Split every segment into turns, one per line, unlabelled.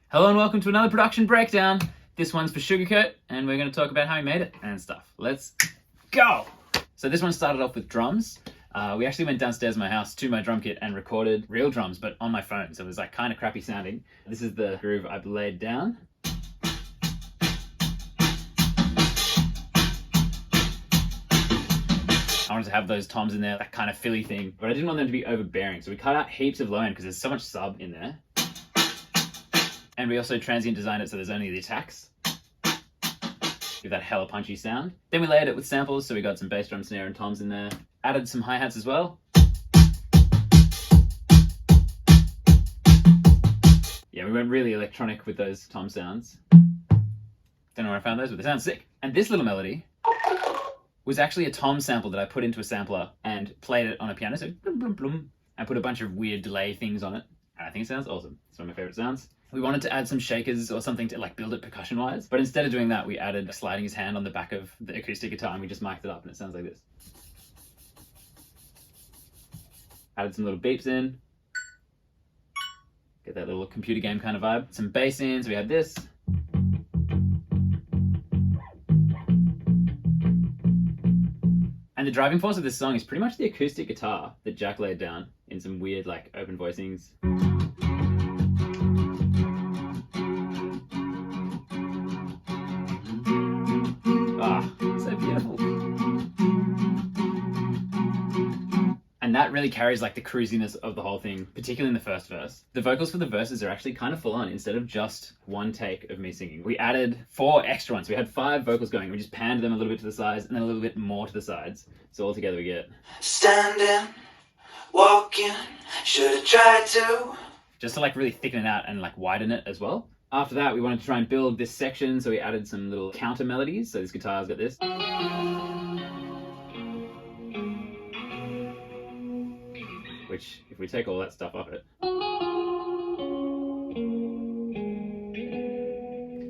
Hello and welcome to another production breakdown. This one's for Sugarcoat, and we're going to talk about how he made it and stuff. Let's go! So this one started off with drums. We actually went downstairs in my house to my drum kit and recorded real drums, but on my phone, so it was like kind of crappy sounding. This is the groove I've laid down. I wanted to have those toms in there, that kind of filly thing, but I didn't want them to be overbearing, so we cut out heaps of low end because there's so much sub in there. And we also transient designed it so there's only the attacks. Give that hella punchy sound. Then we layered it with samples, so we got some bass drum, snare, and toms in there. Added some hi-hats as well. Yeah, we went really electronic with those tom sounds. Don't know where I found those, but they sound sick. And this little melody was actually a tom sample that I put into a sampler and played it on a piano, so blum, blum, blum. I put a bunch of weird delay things on it, and I think it sounds awesome. It's one of my favorite sounds. We wanted to add some shakers or something to like build it percussion wise, but instead of doing that, we added sliding his hand on the back of the acoustic guitar and we just mic'd it up and it sounds like this. Added some little beeps in. Get that little computer game kind of vibe. Some bass in, so we had this. And the driving force of this song is pretty much the acoustic guitar that Jack laid down in some weird like open voicings. So beautiful. And that really carries like the cruisiness of the whole thing, particularly in the first verse. The vocals for the verses are actually kind of full on. Instead of just one take of me singing, we added 4 extra ones. We had 5 vocals going. We just panned them a little bit to the sides and then a little bit more to the sides. So all together we get
standing, walking, should have tried to.
Just to like really thicken it out and like widen it as well. After that, we wanted to try and build this section, so we added some little counter melodies. So this guitar's got this. Which, if we take all that stuff off it,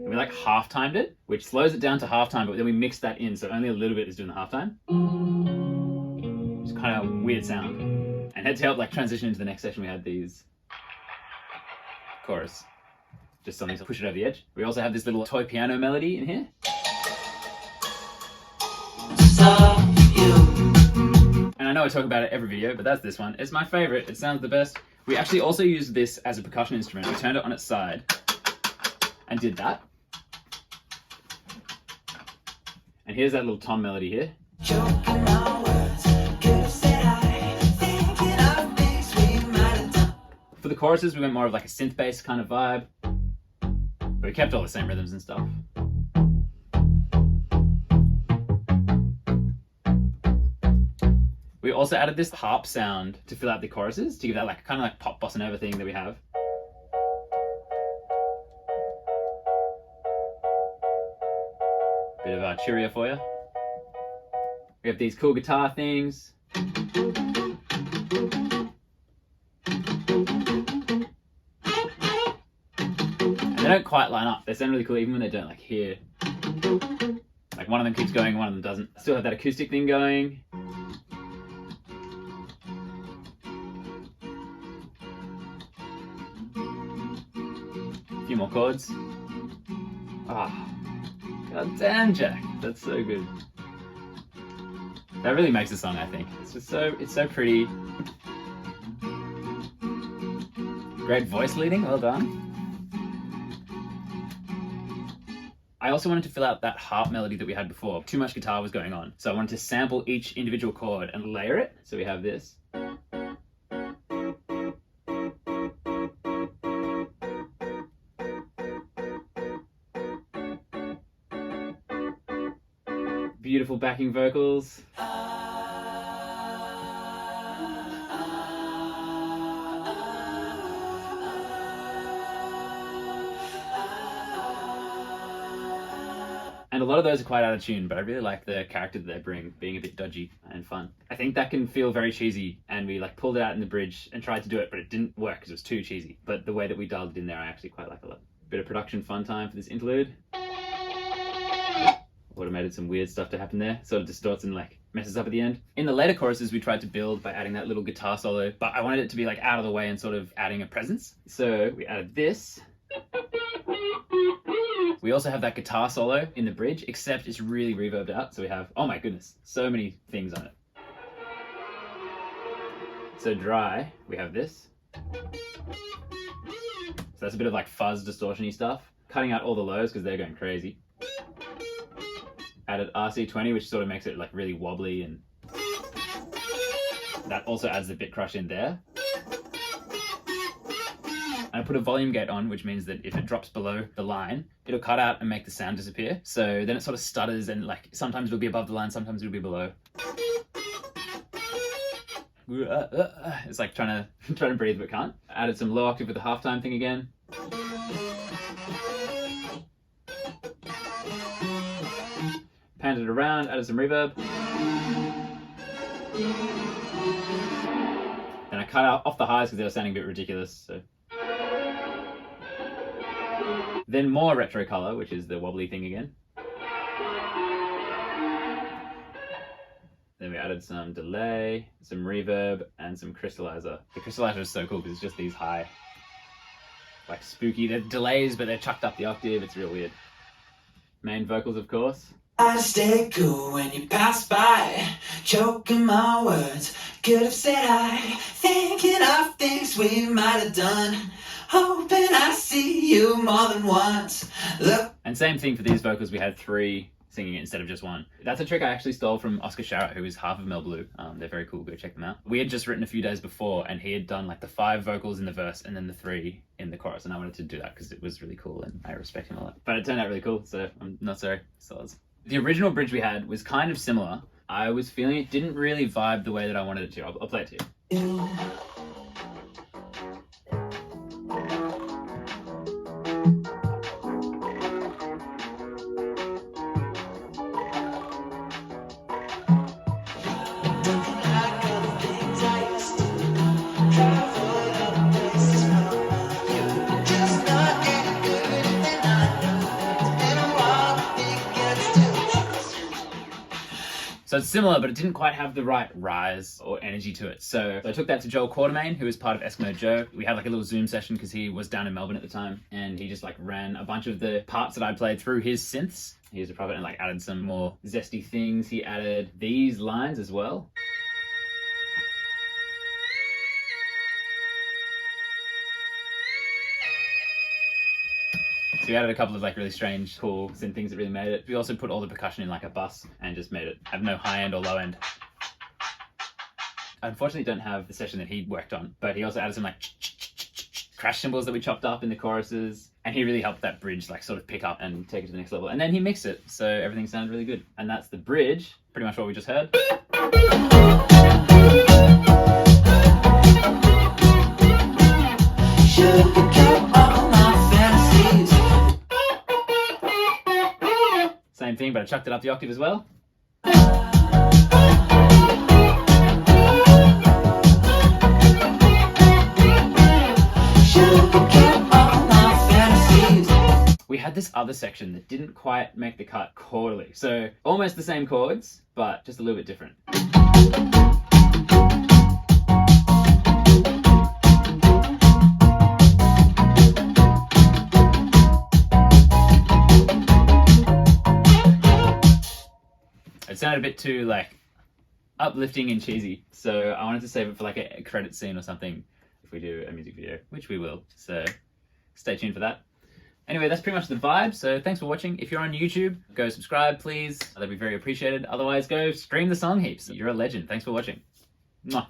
and we like half-timed it, which slows it down to half-time, but then we mixed that in, so only a little bit is doing the half-time. It's kind of a weird sound. And to help like transition into the next section, we had these chorus. Just something to push it over the edge. We also have this little toy piano melody in here. And I know I talk about it every video, but that's this one. It's my favorite. It sounds the best. We actually also used this as a percussion instrument. We turned it on its side and did that. And here's that little tom melody here. For the choruses, we went more of like a synth bass kind of vibe. But we kept all the same rhythms and stuff. We also added this harp sound to fill out the choruses, to give that like kind of like pop bossa nova thing that we have. Bit of cheerio for you. We have these cool guitar things. They don't quite line up. They sound really cool even when they don't like here. Like one of them keeps going, one of them doesn't. Still have that acoustic thing going. A few more chords. Ah, god damn, Jack. That's so good. That really makes the song, I think. It's just it's so pretty. Great voice leading, well done. I also wanted to fill out that harp melody that we had before. Too much guitar was going on. So I wanted to sample each individual chord and layer it. So we have this. Beautiful backing vocals. And a lot of those are quite out of tune, but I really like the character that they bring, being a bit dodgy and fun. I think that can feel very cheesy, and we like pulled it out in the bridge and tried to do it, but it didn't work because it was too cheesy. But the way that we dialed it in there, I actually quite like a lot. Bit of production fun time for this interlude. Automated some weird stuff to happen there. Sort of distorts and like messes up at the end. In the later choruses, we tried to build by adding that little guitar solo, but I wanted it to be like out of the way and sort of adding a presence. So we added this. We also have that guitar solo in the bridge, except it's really reverbed out. So we have, oh my goodness, so many things on it. So dry, we have this. So that's a bit of like fuzz distortion-y stuff. Cutting out all the lows because they're going crazy. Added RC20, which sort of makes it like really wobbly, and that also adds the bit crush in there. And I put a volume gate on, which means that if it drops below the line, it'll cut out and make the sound disappear. So then it sort of stutters, and like sometimes it'll be above the line, sometimes it'll be below. It's like trying to breathe but can't. Added some low octave with the halftime thing again. Panned it around, added some reverb. Then I cut out off the highs because they were sounding a bit ridiculous. So. Then more retro color, which is the wobbly thing again. Then we added some delay, some reverb, and some crystallizer. The crystallizer is so cool because it's just these high, like spooky, they're delays, but they're chucked up the octave. It's real weird. Main vocals, of course.
I stay cool when you pass by, choking my words. Could have said I, thinking of things we might have done. Hoping I see you more than once. Look.
And same thing for these vocals. We had 3 singing it instead of just 1. That's a trick I actually stole from Oscar Sharrett, who is half of Mel Blue. They're very cool. Go check them out. We had just written a few days before, and he had done like the 5 vocals in the verse and then the 3 in the chorus. And I wanted to do that because it was really cool, and I respect him a lot. But it turned out really cool, so I'm not sorry. The original bridge we had was kind of similar. I was feeling it didn't really vibe the way that I wanted it to. I'll play it to you. So it's similar, but it didn't quite have the right rise or energy to it. So I took that to Joel Quartermain, who was part of Eskimo Joe. We had like a little Zoom session because he was down in Melbourne at the time, and he just like ran a bunch of the parts that I played through his synths. He used a private and like added some more zesty things. He added these lines as well. So we added a couple of like really strange, cool synth things that really made it. We also put all the percussion in like a bus and just made it have no high end or low end. I unfortunately don't have the session that he worked on, but he also added some like crash cymbals that we chopped up in the choruses. And he really helped that bridge like sort of pick up and take it to the next level. And then he mixed it, so everything sounded really good. And that's the bridge, pretty much what we just heard.
Sugarcoat all my fantasies.
Same thing, but I chucked it up the octave as well.
Sugarcoat all my fantasies.
We had this other section that didn't quite make the cut chordally. So almost the same chords, but just a little bit different. It sounded a bit too like uplifting and cheesy, so I wanted to save it for like a credit scene or something if we do a music video, which we will, so stay tuned for that. Anyway, that's pretty much the vibe, so thanks for watching. If you're on YouTube, go subscribe please, that'd be very appreciated. Otherwise, go stream the song heaps. You're a legend. Thanks for watching. Mwah.